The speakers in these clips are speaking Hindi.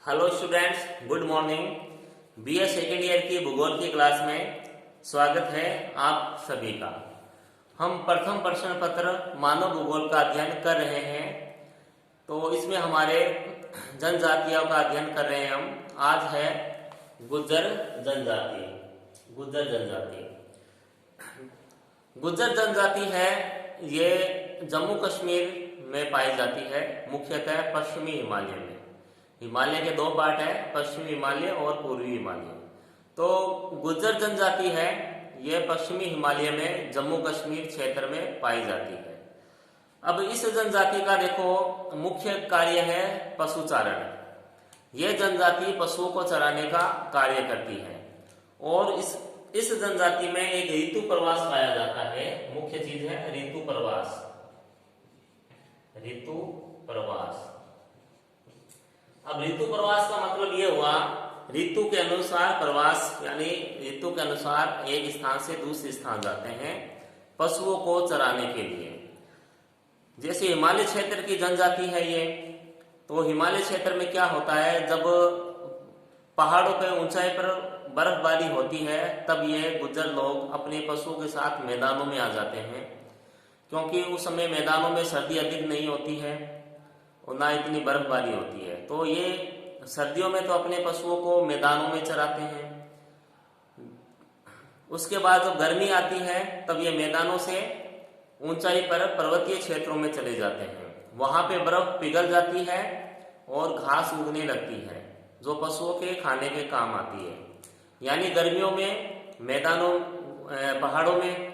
Hello students, good morning. BA second year की भूगोल की क्लास में स्वागत है आप सभी का। हम प्रथम प्रश्न पत्र मानव भूगोल का अध्ययन कर रहे हैं। तो इसमें हमारे जनजातियों का अध्ययन कर रहे हैं हम। आज है गुज्जर जनजाति। गुज्जर जनजाति गुज्जर जनजाति है, ये जम्मू कश्मीर में पाई जाती है, मुख्यतः पश्चिमी हिमालय में। हिमालय के दो पार्ट है, पश्चिमी हिमालय और पूर्वी हिमालय। तो गुज्जर जनजाति है, यह पश्चिमी हिमालय में जम्मू कश्मीर क्षेत्र में पाई जाती है। अब इस जनजाति का देखो मुख्य कार्य है पशुचारण। यह जनजाति पशुओं को चराने का कार्य करती है और इस जनजाति में एक ऋतु प्रवास पाया जाता है। मुख्य चीज है ऋतु प्रवास। ऋतु प्रवास। अब ऋतु प्रवास का मतलब ये हुआ ऋतु के अनुसार प्रवास, यानी ऋतु के अनुसार एक स्थान से दूसरे स्थान जाते हैं पशुओं को चराने के लिए। जैसे हिमालय क्षेत्र की जनजाति है ये, तो हिमालय क्षेत्र में क्या होता है, जब पहाड़ों पे ऊंचाई पर बर्फबारी होती है तब ये गुज्जर लोग अपने पशुओं के साथ मैदानों में आ जाते हैं, क्योंकि उस समय मैदानों में सर्दी अधिक नहीं होती है और ना इतनी बर्फबारी होती है। तो ये सर्दियों में तो अपने पशुओं को मैदानों में चराते हैं। उसके बाद जब गर्मी आती है तब ये मैदानों से ऊंचाई पर पर्वतीय क्षेत्रों में चले जाते हैं। वहां पे बर्फ पिघल जाती है और घास उगने लगती है जो पशुओं के खाने के काम आती है। यानी गर्मियों में मैदानों पहाड़ों में,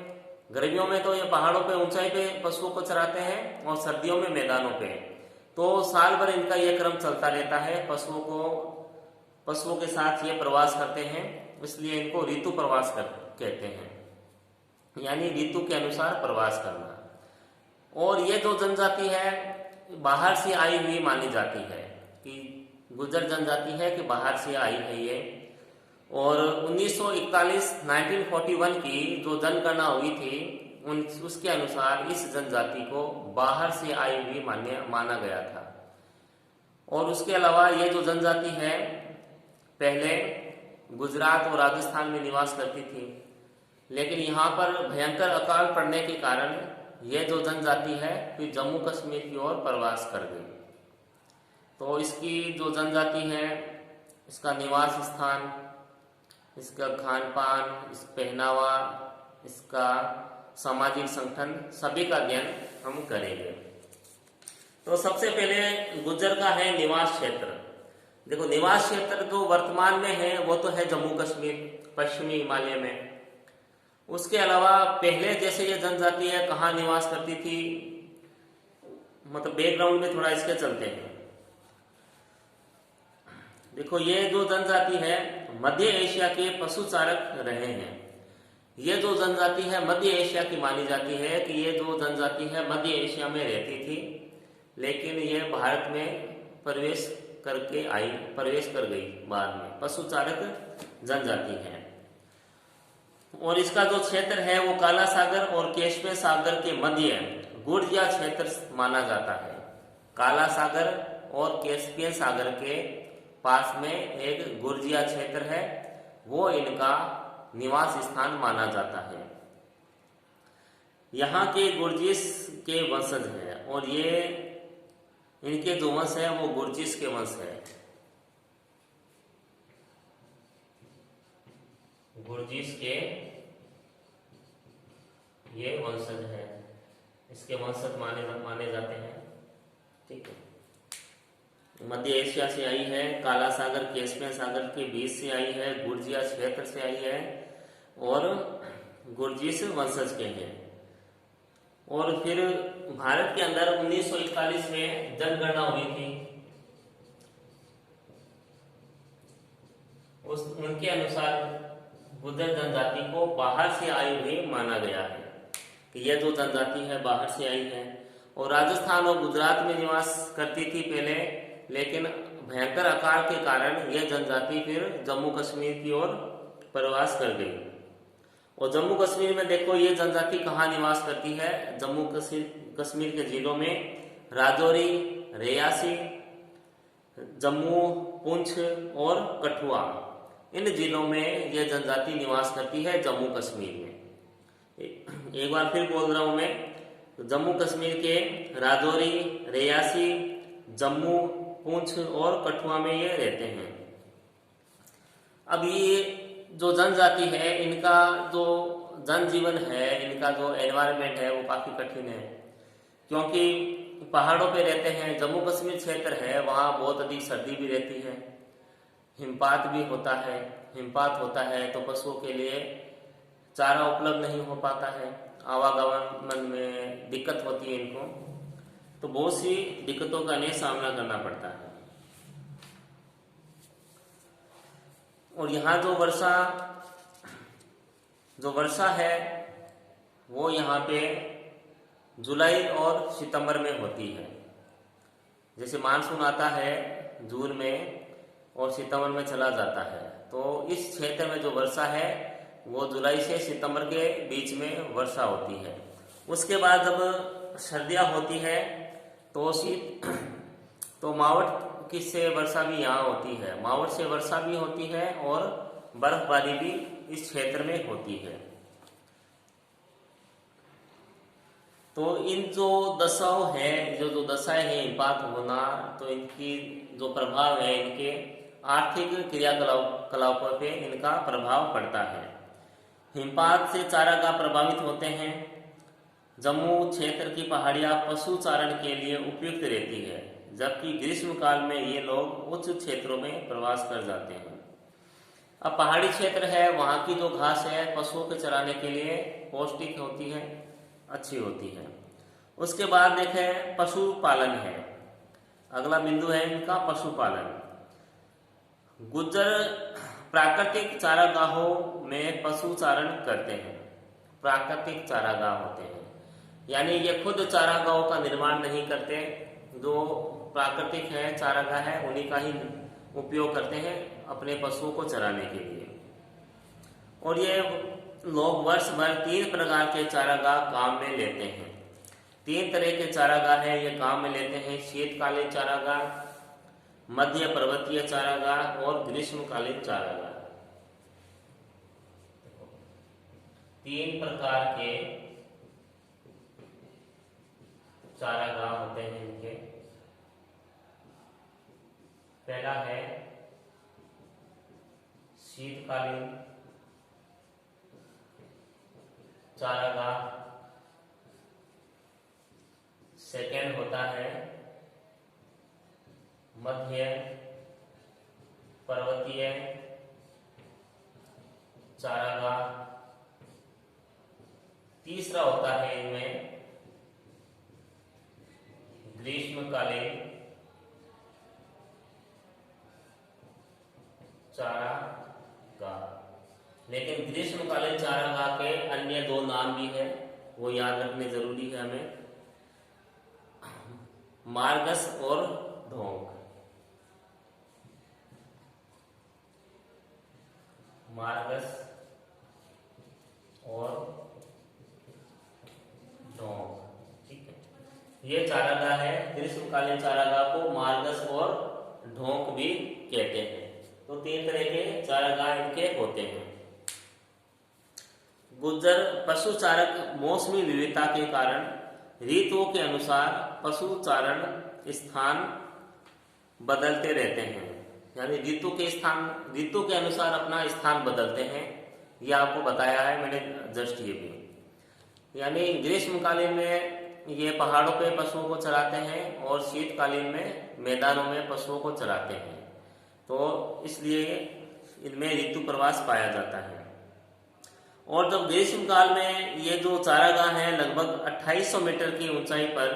गर्मियों में तो ये पहाड़ों पे ऊंचाई पे पशुओं को चराते हैं और सर्दियों में मैदानों पे। तो साल भर इनका यह क्रम चलता रहता है। पशुओं के साथ ये प्रवास करते हैं, इसलिए इनको ऋतु प्रवास कहते हैं, यानी ऋतु के अनुसार प्रवास करना। और ये जो जनजाति है बाहर से आई हुई मानी जाती है, कि गुज्जर जनजाति है कि बाहर से आई है ये। और 1941 की जो जनगणना हुई थी उसके अनुसार इस जनजाति को बाहर से आई हुई माना गया था। और उसके अलावा ये जो जनजाति है पहले गुजरात और राजस्थान में निवास करती थी, लेकिन यहाँ पर भयंकर अकाल पड़ने के कारण ये जो जनजाति है फिर जम्मू कश्मीर की ओर प्रवास कर गई। तो इसकी जो जनजाति है, इसका निवास स्थान, इसका खान पान, इस पहनावा, इसका सामाजिक संगठन, सभी का अध्ययन हम करेंगे। तो सबसे पहले गुज्जर का है निवास क्षेत्र। देखो निवास क्षेत्र जो वर्तमान में है वो तो है जम्मू कश्मीर पश्चिमी हिमालय में। उसके अलावा पहले जैसे ये जनजाति है कहाँ निवास करती थी, मतलब बैकग्राउंड में थोड़ा इसके चलते हैं। देखो ये जो जनजाति है मध्य एशिया के पशुचारक रहे हैं। ये जो जनजाति है मध्य एशिया की मानी जाती है, कि ये जो जनजाति है मध्य एशिया में रहती थी, लेकिन ये भारत में प्रवेश कर गई बाद में। पशुचारक जनजाति है। और इसका जो क्षेत्र है वो काला सागर और कैस्पियन सागर के मध्य गुर्जिया क्षेत्र माना जाता है। काला सागर और कैस्पियन सागर के पास में एक गुर्जिया क्षेत्र है, वो इनका निवास स्थान माना जाता है। यहाँ के गुर्जिस के वंशज हैं और ये इनके जो वंश है वो गुर्जिस के वंश है। गुर्जिस के ये वंशज है, इसके वंशज माने जाते हैं। ठीक है, मध्य एशिया से आई है, काला सागर कैस्पियन सागर के बीच से आई है, गुर्जिया क्षेत्र से आई है और गुर्जिस वंशज के हैं। और फिर भारत के अंदर 1941 में जनगणना हुई थी। उनके अनुसार गुज्जर जनजाति को बाहर से आई हुई माना गया है, कि यह जो जनजाति है बाहर से आई है। और राजस्थान और गुजरात में निवास करती थी पहले, लेकिन भयंकर अकाल के कारण यह जनजाति फिर जम्मू कश्मीर की ओर प्रवास कर गई। और जम्मू कश्मीर में देखो ये जनजाति कहाँ निवास करती है, जम्मू कश्मीर के जिलों में राजौरी, रियासी, जम्मू, पुंछ और कठुआ, इन जिलों में यह जनजाति निवास करती है जम्मू कश्मीर में। एक बार फिर बोल रहा हूं मैं, जम्मू कश्मीर के राजौरी, रियासी, जम्मू, पुंछ और कठुआ में ये रहते हैं। अब ये जो जनजाति है, इनका जो जनजीवन है, इनका जो एनवायरनमेंट है वो काफी कठिन है, क्योंकि पहाड़ों पे रहते हैं। जम्मू कश्मीर क्षेत्र है, वहाँ बहुत अधिक सर्दी भी रहती है, हिमपात भी होता है। हिमपात होता है तो पशुओं के लिए चारा उपलब्ध नहीं हो पाता है, आवागमन में दिक्कत होती है इनको, तो बहुत सी दिक्कतों का इन्हें सामना करना पड़ता है। और यहाँ जो वर्षा है वो यहाँ पे जुलाई और सितंबर में होती है। जैसे मानसून आता है जून में और सितंबर में चला जाता है, तो इस क्षेत्र में जो वर्षा है वो जुलाई से सितंबर के बीच में वर्षा होती है। उसके बाद जब सर्दियाँ होती है तो मावठ की से वर्षा भी यहाँ होती है, मावठ से वर्षा भी होती है और बर्फबारी भी इस क्षेत्र में होती है। तो इन जो दशाओं है, जो दशाएं हैं हिमपात होना, तो इनकी जो प्रभाव है, इनके आर्थिक क्रियाकलापों पे इनका प्रभाव पड़ता है। हिमपात से चारागाह प्रभावित होते हैं। जम्मू क्षेत्र की पहाड़ियां पशु चारण के लिए उपयुक्त रहती है, जबकि ग्रीष्म काल में ये लोग उच्च क्षेत्रों में प्रवास कर जाते हैं। अब पहाड़ी क्षेत्र है, वहाँ की जो घास है पशुओं के चराने के लिए पौष्टिक होती है, अच्छी होती है। उसके बाद देखें पशुपालन है, अगला बिंदु है इनका पशुपालन। गुज्जर प्राकृतिक चारागाहों में पशु चारण करते हैं, प्राकृतिक चारागाह होते हैं, यानी ये खुद चारागाहों का निर्माण नहीं करते, जो प्राकृतिक है चारागाह है उन्हीं का ही उपयोग करते हैं अपने पशुओं को चराने के लिए। और ये लोग वर्ष भर 3 प्रकार के चारागाह काम में लेते हैं। 3 तरह के चारागाह है ये काम में लेते हैं, शीतकालीन चारागाह, मध्य पर्वतीय चारागाह और ग्रीष्मकालीन चारागाह। 3 प्रकार के चारागाह होते हैं इनके। पहला है शीतकालीन चारागाह, सेकेंड होता है मध्य पर्वतीय चारागाह, तीसरा होता है इनमें ग्रीष्मकालीन चारागाह। लेकिन ग्रीष्मकालीन चारागाह के अन्य 2 नाम भी है, वो याद रखने जरूरी है हमें, मार्गस और ढोंक। मार्गस और ढोंक, ठीक है। ये चारागाह है, ग्रीष्मकालीन चारागाह को मार्गस और ढोंक भी कहते हैं। तो 3 तरह के चारागाह इनके होते हैं। गुज्जर पशु चारक मौसमी विविधता के कारण ऋतुओं के अनुसार पशु चारण स्थान बदलते रहते हैं, यानी ऋतु के अनुसार अपना स्थान बदलते हैं। ये आपको बताया है मैंने जस्ट ये भी, यानी ग्रीष्मकालीन में ये पहाड़ों पे पशुओं को चराते हैं और शीतकालीन में मैदानों में पशुओं को चराते हैं। तो इसलिए इनमें ऋतु प्रवास पाया जाता है। और जब ग्रीष्म काल में ये जो चारागाह है लगभग 2800 मीटर की ऊंचाई पर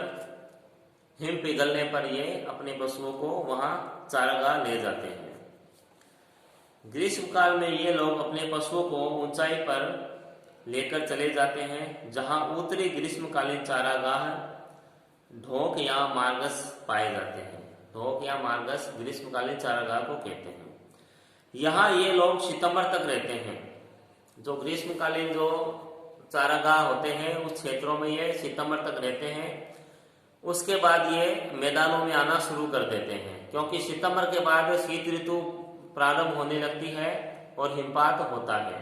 हिम पिघलने पर ये अपने पशुओं को वहां चारागाह ले जाते हैं। ग्रीष्म काल में ये लोग अपने पशुओं को ऊंचाई पर लेकर चले जाते हैं, जहां उत्तरी ग्रीष्मकालीन चारागाह ढोक या मार्गस पाए जाते हैं। ढोक या मार्गस ग्रीष्मकालीन चारागाह को कहते हैं। यहाँ ये लोग सितंबर तक रहते हैं। जो ग्रीष्मकालीन जो चारागाह होते हैं उस क्षेत्रों में ये सितंबर तक रहते हैं उसके बाद ये मैदानों में आना शुरू कर देते हैं, क्योंकि सितंबर के बाद शीत ऋतु प्रारंभ होने लगती है और हिमपात होता है।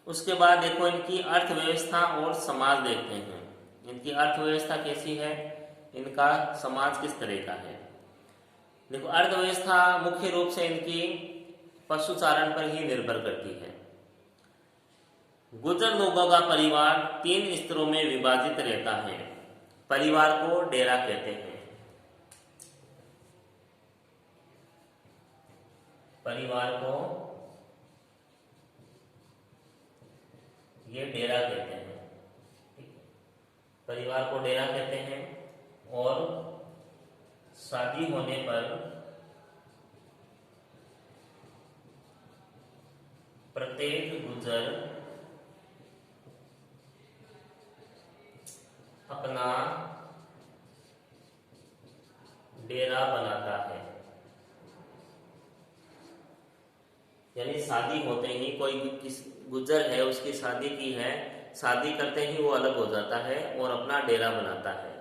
उसके बाद देखो इनकी अर्थव्यवस्था और समाज देखते हैं। इनकी अर्थव्यवस्था कैसी है, इनका समाज किस तरह का है। देखो अर्थव्यवस्था मुख्य रूप से इनकी पशुचारण पर ही निर्भर करती है। गुर्जर लोगों का परिवार 3 स्तरों में विभाजित रहता है। परिवार को डेरा कहते हैं। परिवार को ये डेरा कहते हैं। परिवार को डेरा कहते हैं और शादी होने पर प्रत्येक गुर्जर अपना डेरा बनाता है। यानी शादी होते ही कोई किस गुर्जर है, उसकी शादी की है, शादी करते ही वो अलग हो जाता है और अपना डेरा बनाता है।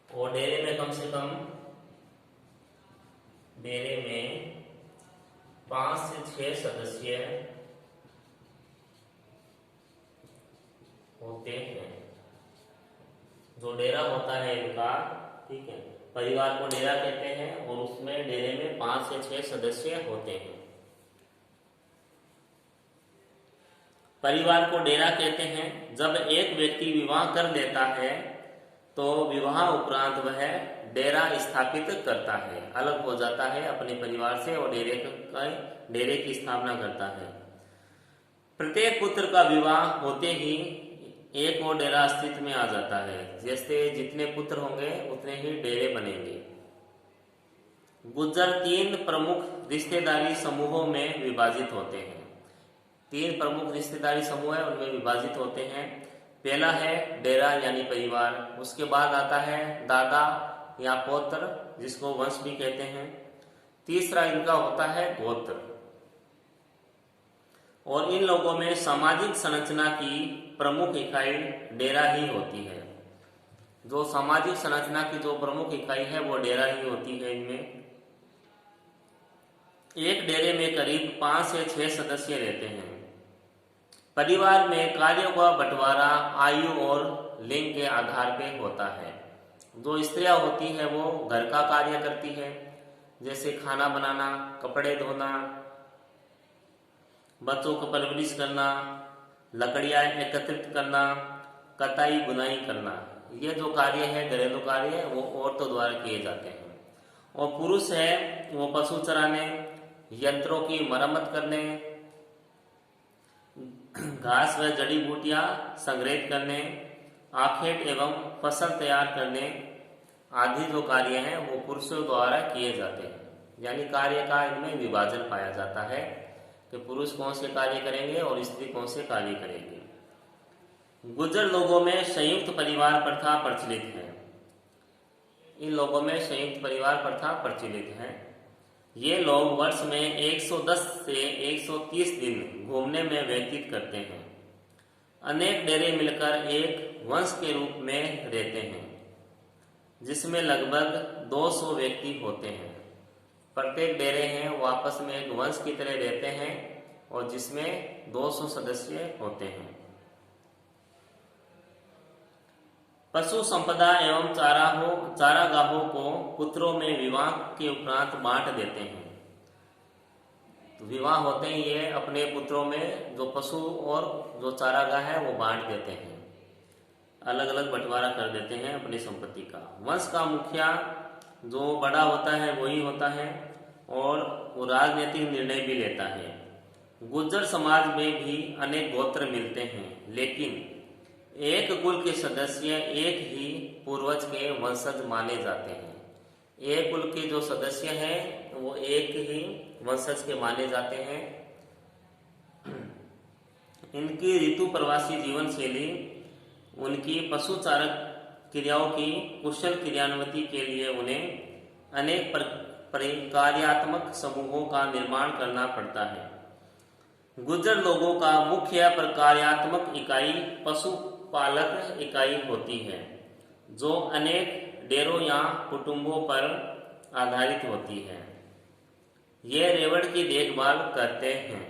और डेरे में कम से कम 5 से 6 सदस्य होते हैं। जो डेरा होता है इनका, ठीक है, परिवार को डेरा कहते हैं और उसमें डेरे में 5 से 6 सदस्य होते हैं। परिवार को डेरा कहते हैं जब एक व्यक्ति विवाह कर लेता है तो विवाह उपरांत वह डेरा स्थापित करता है, अलग हो जाता है अपने परिवार से और डेरे की स्थापना करता है। प्रत्येक पुत्र का विवाह होते ही एक और डेरा अस्तित्व में आ जाता है। जैसे जितने पुत्र होंगे उतने ही डेरे बनेंगे। गुर्जर 3 प्रमुख रिश्तेदारी समूहों में विभाजित होते हैं। 3 प्रमुख रिश्तेदारी समूह है, उनमें विभाजित होते हैं। पहला है डेरा यानी परिवार, उसके बाद आता है दादा या पौत्र जिसको वंश भी कहते हैं। तीसरा इनका होता है गोत्र। और इन लोगों में सामाजिक संरचना की प्रमुख इकाई डेरा ही होती है। जो सामाजिक संरचना की जो प्रमुख इकाई है वो डेरा ही होती है। इनमें एक डेरे में करीब 5 से 6 सदस्य रहते हैं। परिवार में कार्यों का बंटवारा आयु और लिंग के आधार पर होता है। जो स्त्रियां होती है वो घर का कार्य करती है, जैसे खाना बनाना, कपड़े धोना, बच्चों को परवरिश करना, लकड़ियां एकत्रित करना, कताई बुनाई करना। ये जो कार्य है, घरेलू कार्य है, वो औरतों द्वारा किए जाते हैं। और पुरुष है वो पशु चराने, यंत्रों की मरम्मत करने, घास व जड़ी बूटियां संग्रहित करने, आखेट एवं फसल तैयार करने आदि जो कार्य हैं वो पुरुषों द्वारा किए जाते हैं। यानी कार्य का इनमें विभाजन पाया जाता है कि पुरुष कौन से कार्य करेंगे और स्त्री कौन से कार्य करेंगे। गुर्जर लोगों में संयुक्त परिवार प्रथा प्रचलित है। इन लोगों में संयुक्त परिवार प्रथा प्रचलित है। ये लोग वर्ष में 110 से 130 दिन घूमने में व्यतीत करते हैं। अनेक डेरे मिलकर एक वंश के रूप में रहते हैं, जिसमें लगभग 200 व्यक्ति होते हैं। प्रत्येक डेरे हैं वो आपस में एक वंश की तरह रहते हैं और जिसमें 200 सदस्य होते हैं। पशु संपदा एवं चारागाहों को पुत्रों में विवाह के उपरांत बांट देते हैं। तो विवाह होते ही ये अपने पुत्रों में जो पशु और जो चारागाह है वो बांट देते हैं, अलग अलग बंटवारा कर देते हैं अपनी संपत्ति का। वंश का मुखिया जो बड़ा होता है वही होता है और वो राजनीतिक निर्णय भी लेता है। गुर्जर समाज में भी अनेक गोत्र मिलते हैं, लेकिन एक कुल के सदस्य एक ही पूर्वज के वंशज माने जाते हैं। एक कुल के जो सदस्य हैं वो एक ही वंशज के माने जाते हैं। इनकी ऋतु प्रवासी जीवन शैली उनकी पशुचारक क्रियाओं की कुशल क्रियान्विति के लिए उन्हें अनेक कार्यात्मक समूहों का निर्माण करना पड़ता है। गुर्जर लोगों का मुख्य कार्यात्मक इकाई पशु पालक इकाई होती है जो अनेक डेरों या कुटुंबों पर आधारित होती है। ये रेवड़ की देखभाल करते हैं।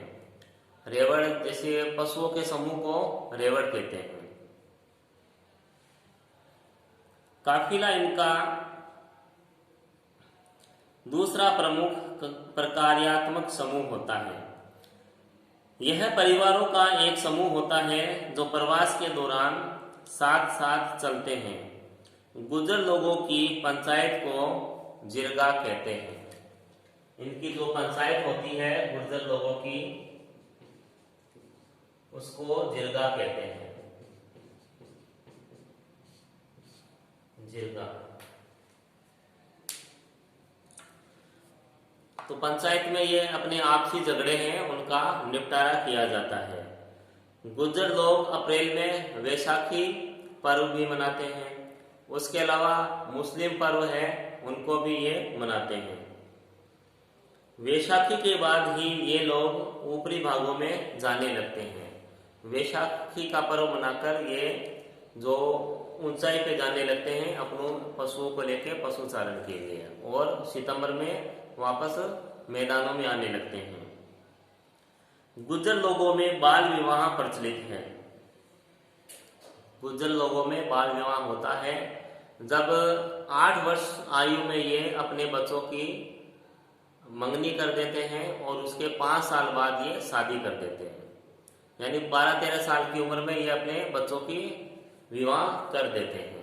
रेवड़ जैसे पशुओं के समूह को रेवड़ कहते हैं। काफिला इनका दूसरा प्रमुख प्रकार्यात्मक समूह होता है। यह परिवारों का एक समूह होता है जो प्रवास के दौरान साथ साथ चलते हैं। गुर्जर लोगों की पंचायत को जिरगा कहते हैं। इनकी जो पंचायत होती है गुर्जर लोगों की, उसको जिरगा कहते हैं। जिरगा। तो पंचायत में ये अपने आपसी झगड़े हैं उनका निपटारा किया जाता है। गुर्जर लोग अप्रैल में वैशाखी पर्व भी मनाते हैं। उसके अलावा मुस्लिम पर्व है उनको भी ये मनाते हैं। वैशाखी के बाद ही ये लोग ऊपरी भागों में जाने लगते हैं। वैशाखी का पर्व मनाकर ये जो ऊंचाई पे जाने लगते हैं अपनों पशुओं को लेकर पशु चारण के लिए, और सितंबर में वापस मैदानों में आने लगते हैं। गुर्जर लोगों में बाल विवाह प्रचलित है। गुर्जर लोगों में बाल विवाह होता है जब 8 वर्ष आयु में ये अपने बच्चों की मंगनी कर देते हैं और उसके 5 साल बाद ये शादी कर देते हैं। यानी 12-13 साल की उम्र में ये अपने बच्चों की विवाह कर देते हैं।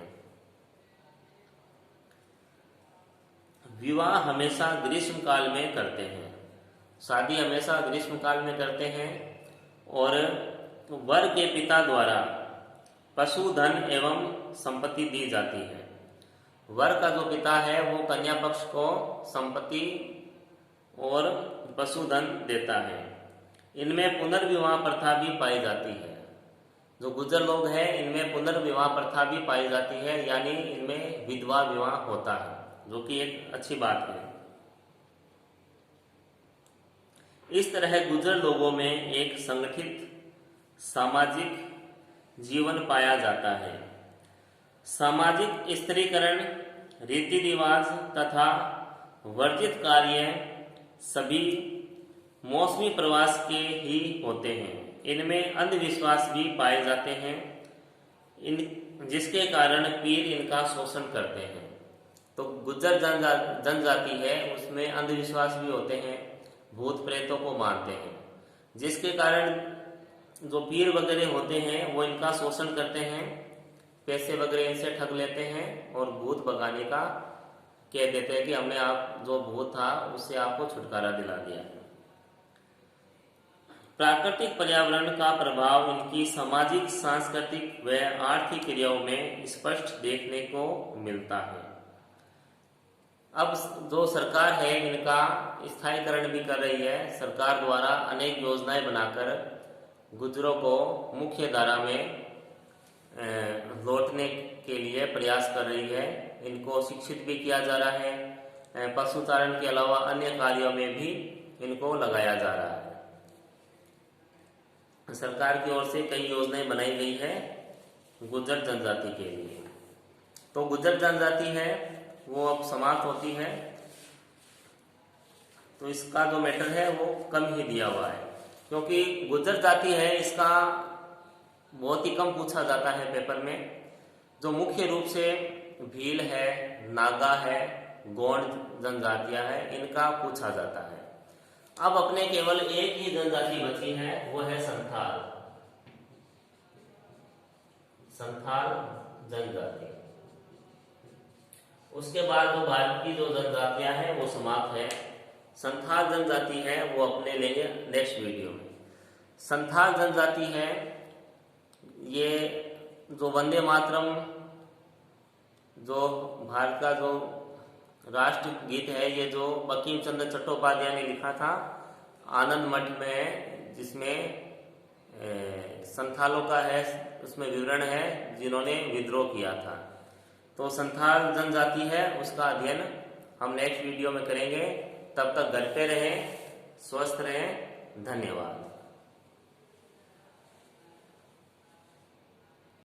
विवाह हमेशा ग्रीष्म काल में करते हैं। शादी हमेशा ग्रीष्म काल में करते हैं और वर के पिता द्वारा पशुधन एवं संपत्ति दी जाती है। वर का जो पिता है वो कन्या पक्ष को संपत्ति और पशुधन देता है। इनमें पुनर्विवाह प्रथा भी पाई जाती है। जो गुर्जर लोग हैं इनमें पुनर्विवाह प्रथा भी पाई जाती है, यानी इनमें विधवा विवाह होता है, जो कि एक अच्छी बात है। इस तरह गुर्जर लोगों में एक संगठित सामाजिक जीवन पाया जाता है। सामाजिक स्त्रीकरण, रीति रिवाज तथा वर्जित कार्य सभी मौसमी प्रवास के ही होते हैं। इनमें अंधविश्वास भी पाए जाते हैं, जिसके कारण पीर इनका शोषण करते हैं। तो गुर्जर जनजाति है उसमें अंधविश्वास भी होते हैं, भूत प्रेतों को मानते हैं, जिसके कारण जो पीर वगैरह होते हैं वो इनका शोषण करते हैं, पैसे वगैरह इनसे ठग लेते हैं और भूत भगाने का कह देते हैं कि हमने आप जो भूत था उससे आपको छुटकारा दिला दिया। प्राकृतिक पर्यावरण का प्रभाव इनकी सामाजिक, सांस्कृतिक व आर्थिक क्रियाओं में स्पष्ट देखने को मिलता है। अब जो सरकार है इनका स्थायीकरण भी कर रही है। सरकार द्वारा अनेक योजनाएं बनाकर गुर्जरों को मुख्य धारा में लौटने के लिए प्रयास कर रही है। इनको शिक्षित भी किया जा रहा है। पशुचारण के अलावा अन्य कार्यों में भी इनको लगाया जा रहा है। सरकार की ओर से कई योजनाएं बनाई गई है गुर्जर जनजाति के लिए। तो गुर्जर जनजाति है वो अब समाप्त होती है। तो इसका जो मैटर है वो कम ही दिया हुआ है, क्योंकि गुर्जर जाति है इसका बहुत ही कम पूछा जाता है पेपर में। जो मुख्य रूप से भील है, नागा है, गोंड जनजातियां है, इनका पूछा जाता है। अब अपने केवल एक ही जनजाति बची है, वो है संथाल। संथाल जनजाति। उसके बाद जो भारत की जो जनजातियां हैं वो समाप्त है। संथाल जनजाति है वो अपने लेंगे नेक्स्ट वीडियो में। संथाल जनजाति है ये जो वंदे मातरम जो भारत का जो राष्ट्र गीत है, ये जो बंकिम चंद्र चट्टोपाध्याय ने लिखा था आनंद मठ में, जिसमें संथालों का है उसमें विवरण है जिन्होंने विद्रोह किया था। तो संथाल जनजाति है उसका अध्ययन हम नेक्स्ट वीडियो में करेंगे। तब तक घर पे रहें, स्वस्थ रहें। धन्यवाद।